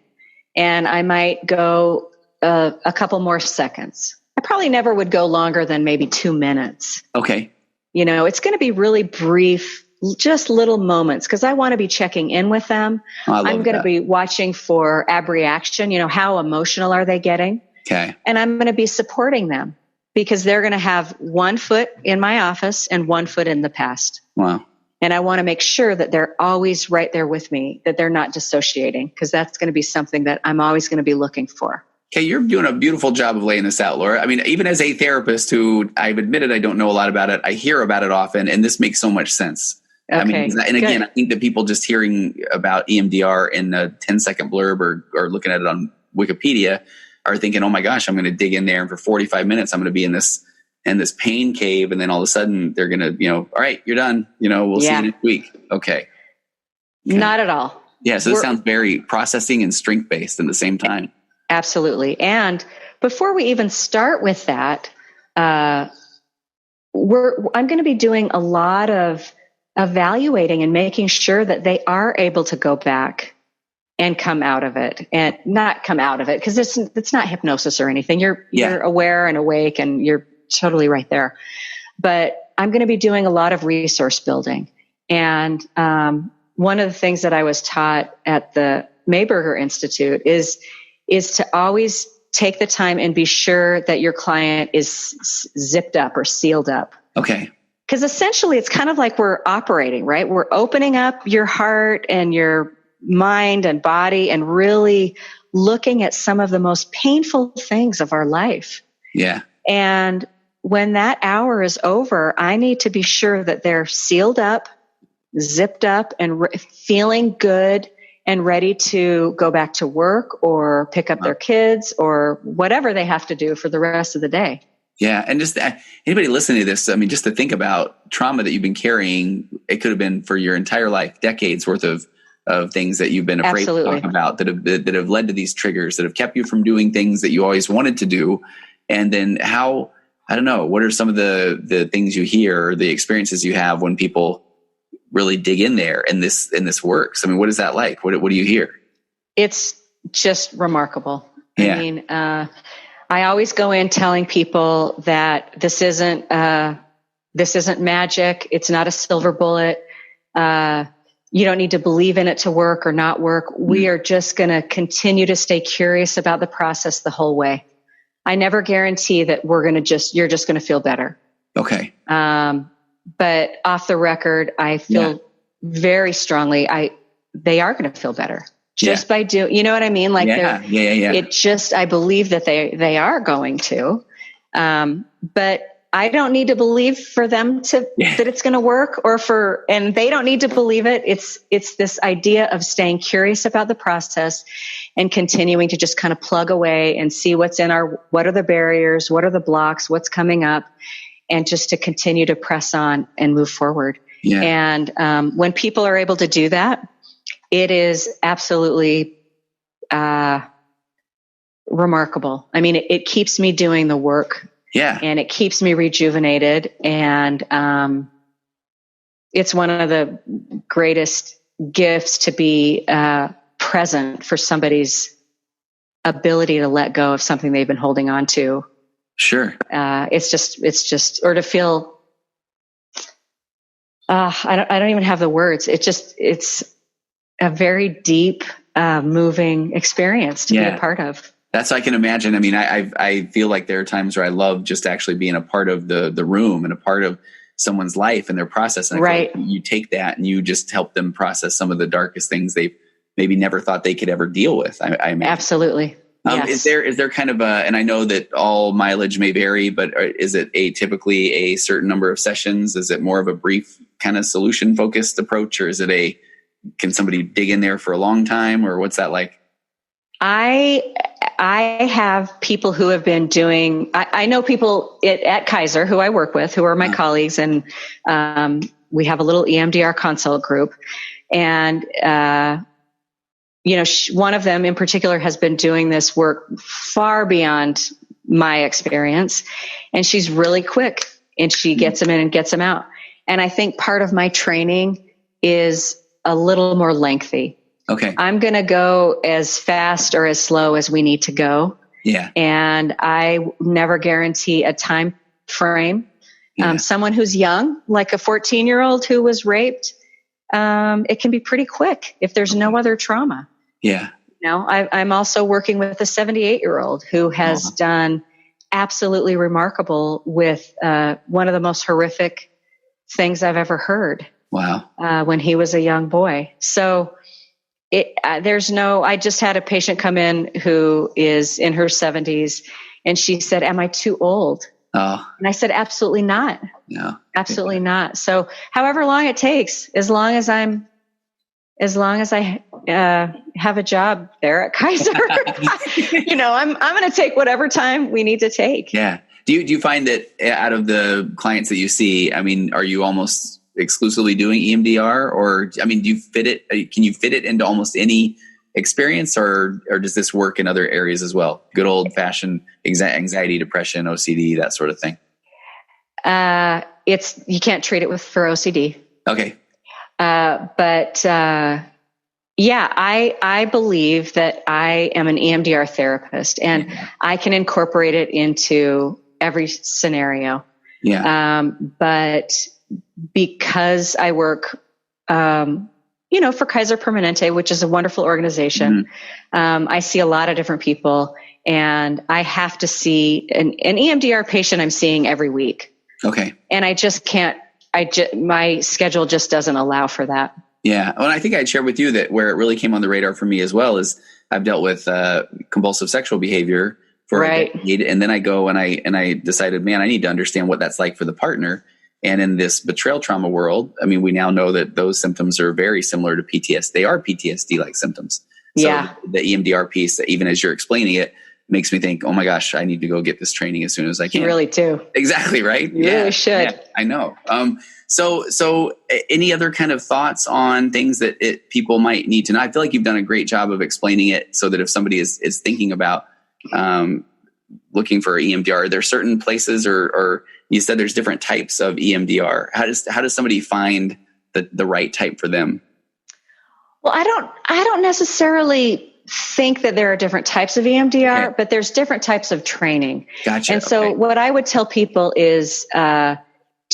and I might go a couple more seconds. I probably never would go longer than maybe 2 minutes. Okay. It's going to be really brief, just little moments, because I want to be checking in with them. I'm going to be watching for abreaction. How emotional are they getting? Okay. And I'm going to be supporting them, because they're going to have 1 foot in my office and 1 foot in the past. Wow. And I want to make sure that they're always right there with me, that they're not dissociating, because that's going to be something that I'm always going to be looking for. Okay, you're doing a beautiful job of laying this out, Laura. I mean, even as a therapist who I've admitted I don't know a lot about it, I hear about it often, and this makes so much sense. Okay, I mean, and again, I think that people just hearing about EMDR in a 10-second blurb or looking at it on Wikipedia are thinking, oh my gosh, I'm going to dig in there, and for 45 minutes, I'm going to be in this pain cave, and then all of a sudden they're going to, all right, you're done. We'll see you next week. Okay. Not at all. Yeah, so this sounds very processing and strength-based at the same time. Absolutely. And before we even start with that, I'm going to be doing a lot of evaluating and making sure that they are able to go back and come out of it, and not come out of it, because it's not hypnosis or anything. You're aware and awake, and you're totally right there. But I'm going to be doing a lot of resource building. And one of the things that I was taught at the Mayberger Institute is to always take the time and be sure that your client is zipped up or sealed up. Okay. Because essentially it's kind of like we're operating, right? We're opening up your heart and your mind and body and really looking at some of the most painful things of our life. Yeah. And when that hour is over, I need to be sure that they're sealed up, zipped up, and feeling good and ready to go back to work or pick up their kids or whatever they have to do for the rest of the day. Yeah. And just anybody listening to this, I mean, just to think about trauma that you've been carrying, it could have been for your entire life, decades worth of things that you've been afraid to talk about that have led to these triggers that have kept you from doing things that you always wanted to do. And then I don't know, what are some of the things you hear or the experiences you have when people really dig in there and this works? I mean, what is that like? What do you hear? It's just remarkable. Yeah. I mean, I always go in telling people that this isn't magic. It's not a silver bullet. You don't need to believe in it to work or not work. We are just going to continue to stay curious about the process the whole way. I never guarantee that you're just going to feel better. Okay. But off the record, I feel very strongly they are going to feel better just by doing, you know what I mean? Like it just, I believe that they are going to, but I don't need to believe for them that it's going to work and they don't need to believe it. It's this idea of staying curious about the process and continuing to just kind of plug away and see what are the barriers, what are the blocks, what's coming up, and just to continue to press on and move forward. Yeah. And when people are able to do that, it is absolutely remarkable. I mean, it keeps me doing the work. Yeah. And it keeps me rejuvenated. And it's one of the greatest gifts to be present for somebody's ability to let go of something they've been holding on to. Sure. It's just, or to feel, I don't even have the words. It's a very deep, moving experience to be a part of. That's what I can imagine. I mean, I feel like there are times where I love just actually being a part of the room and a part of someone's life and their process. And I feel like you take that and you just help them process some of the darkest things they maybe never thought they could ever deal with. I imagine. Absolutely. Yes. Is there kind of and I know that all mileage may vary, but is it typically a certain number of sessions? Is it more of a brief kind of solution focused approach, or is it can somebody dig in there for a long time, or what's that like? I have people who have been doing, I know people at Kaiser who I work with, who are my colleagues, and we have a little EMDR consult group. And, one of them in particular has been doing this work far beyond my experience. And she's really quick, and she gets them in and gets them out. And I think part of my training is a little more lengthy. Okay. I'm going to go as fast or as slow as we need to go. Yeah. And I never guarantee a time frame. Yeah. Someone who's young, like a 14-year-old who was raped, it can be pretty quick if there's no other trauma. Yeah. I'm also working with a 78-year-old who has done absolutely remarkable with one of the most horrific things I've ever heard. Wow. When he was a young boy. So I just had a patient come in who is in her 70s, and she said, "Am I too old?" Oh. And I said, "Absolutely not. No. Absolutely not." So however long it takes, as long as I have a job there at Kaiser, I'm going to take whatever time we need to take. Yeah. Do you find that out of the clients that you see, I mean, are you almost exclusively doing EMDR, or, I mean, do you fit it? Can you fit it into almost any experience, or does this work in other areas as well? Good old fashioned anxiety, depression, OCD, that sort of thing. You can't treat it for OCD. Okay. Yeah, I believe that I am an EMDR therapist, and I can incorporate it into every scenario. Yeah. But because I work, for Kaiser Permanente, which is a wonderful organization, I see a lot of different people, and I have to see an EMDR patient I'm seeing every week. Okay. And I just can't, my schedule just doesn't allow for that. Yeah. Well, I think I'd share with you that where it really came on the radar for me as well is I've dealt with compulsive sexual behavior for a decade, and then I go and I decided, man, I need to understand what that's like for the partner. And in this betrayal trauma world, I mean, we now know that those symptoms are very similar to PTSD. They are PTSD-like symptoms. So the EMDR piece, even as you're explaining it, makes me think, oh my gosh, I need to go get this training as soon as I can. You really do. Exactly, right? You really should. Yeah, I know. So any other kind of thoughts on things that people might need to know? I feel like you've done a great job of explaining it so that if somebody is thinking about looking for EMDR, are there certain places or you said there's different types of EMDR. How does somebody find the right type for them? Well, I don't necessarily think that there are different types of EMDR, but there's different types of training. Gotcha. And so what I would tell people is to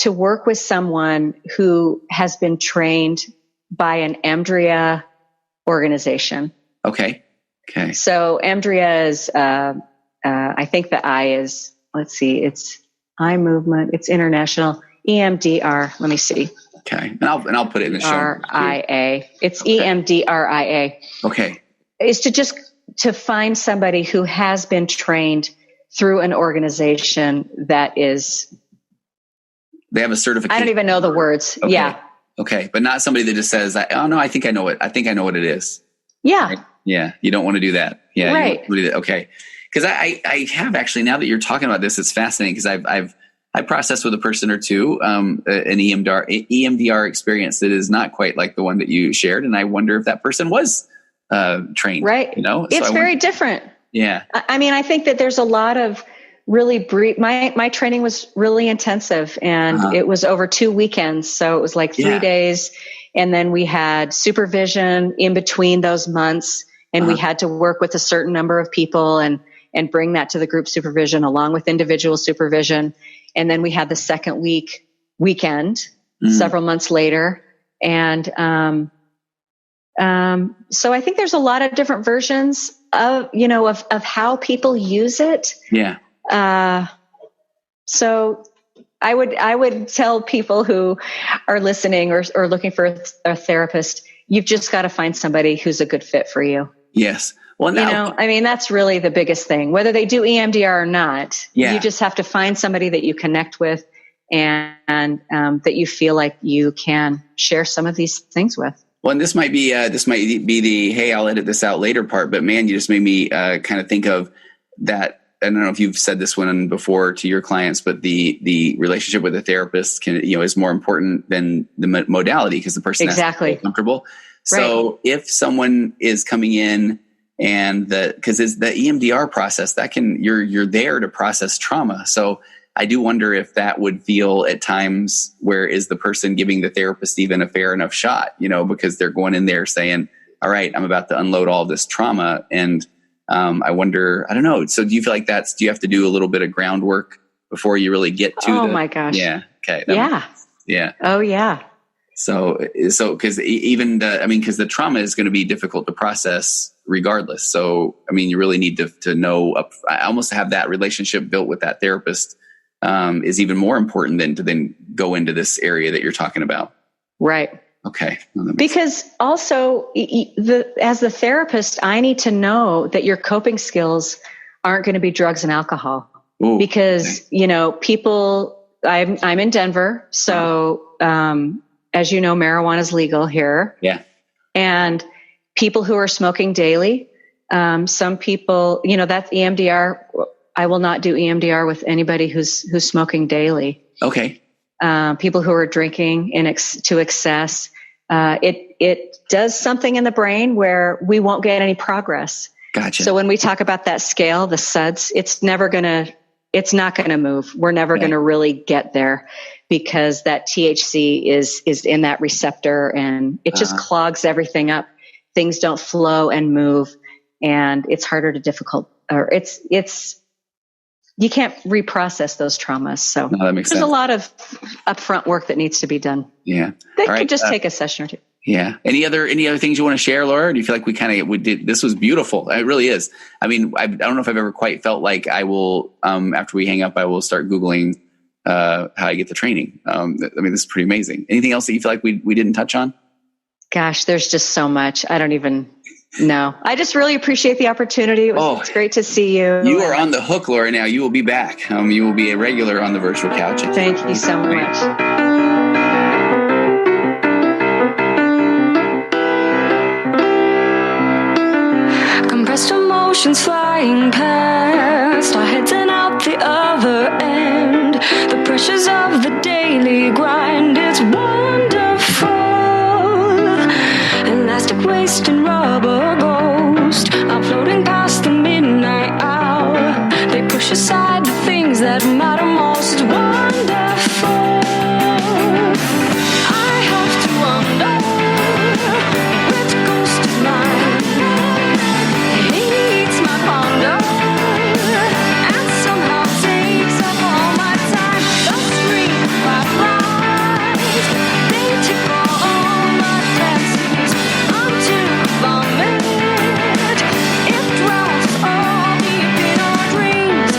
work with someone who has been trained by an EMDR organization. Okay. So EMDR is, I think the I is, it's eye movement. It's international. EMDR. Let me see. Okay. And I'll put it in the show. RIA. It's EMDRIA. Okay. Is to find somebody who has been trained through an organization that is. They have a certification. I don't even know the words. Okay. Yeah. Okay. But not somebody that just says, oh no, I think I know it. I think I know what it is. Yeah. Right? Yeah. You don't want to do that. Yeah. Right. Okay. Because I have actually, now that you're talking about this, it's fascinating because I processed with a person or two an EMDR experience that is not quite like the one that you shared, and I wonder if that person was trained. Right. It's very different. Yeah. I mean, I think that there's a lot of really brief. My training was really intensive, and it was over 2 weekends, so it was like 3 days, and then we had supervision in between those months, and we had to work with a certain number of people and bring that to the group supervision along with individual supervision. And then we had the second weekend several months later. And so I think there's a lot of different versions of how people use it. Yeah. So I would tell people who are listening or looking for a therapist, you've just got to find somebody who's a good fit for you. Yes. Well, now, I mean, that's really the biggest thing, whether they do EMDR or not. Yeah. You just have to find somebody that you connect with and that you feel like you can share some of these things with. Well, and this might be the, hey, I'll edit this out later part, but man, you just made me kind of think of that. I don't know if you've said this one before to your clients, but the relationship with the therapist is more important than the modality because the person has to feel comfortable. So if someone is coming in and because it's the EMDR process that you're there to process trauma. So I do wonder if that would feel at times where is the person giving the therapist even a fair enough shot, because they're going in there saying, all right, I'm about to unload all this trauma. And I wonder, I don't know. So do you feel like do you have to do a little bit of groundwork before you really get to my gosh. Yeah. Okay. Yeah. Oh yeah. So because because the trauma is going to be difficult to process regardless. So, I mean, you really need to know, almost have that relationship built with that therapist is even more important than to then go into this area that you're talking about. Right. Okay. Because also, as the therapist, I need to know that your coping skills aren't going to be drugs and alcohol. Ooh, because, okay. People, I'm in Denver. So, as you know, marijuana is legal here. Yeah. And people who are smoking daily, some people, that's EMDR. I will not do EMDR with anybody who's smoking daily. Okay. People who are drinking to excess, it does something in the brain where we won't get any progress. Gotcha. So when we talk about that scale, the SUDS, it's not going to move. We're never going to really get there because that THC is in that receptor and it just clogs everything up. Things don't flow and move, and it's harder to you can't reprocess those traumas. So that makes sense. There's a lot of upfront work that needs to be done. Yeah. That could just take a session or two. Yeah. Any other things you want to share, Laura? Or do you feel like we did, this was beautiful? It really is. I mean, I don't know if I've ever quite felt like I will, after we hang up, I will start Googling, how I get the training. I mean, this is pretty amazing. Anything else that you feel like we didn't touch on? Gosh, there's just so much. I don't even know. I just really appreciate the opportunity. It's great to see you. You are on the hook, Laura, now. You will be back. You will be a regular on the virtual couch. Thank you so much. Compressed emotions flying past, our heads and out the other end. The pressures of the daily grind, it's wonderful. Elastic waste and rubber ghost are floating past the midnight hour. They push aside the things that matter most. It's wonderful. I have to wonder which ghost is mine. He eats my ponder and somehow takes up all my time. The scream of fireflies, they tickle all my fancies until the vomit. It drowns all deep in our dreams.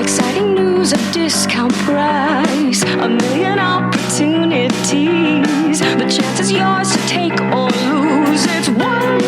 Exciting news, a discount price, a million opportunities. The chance is yours to take or lose. It's one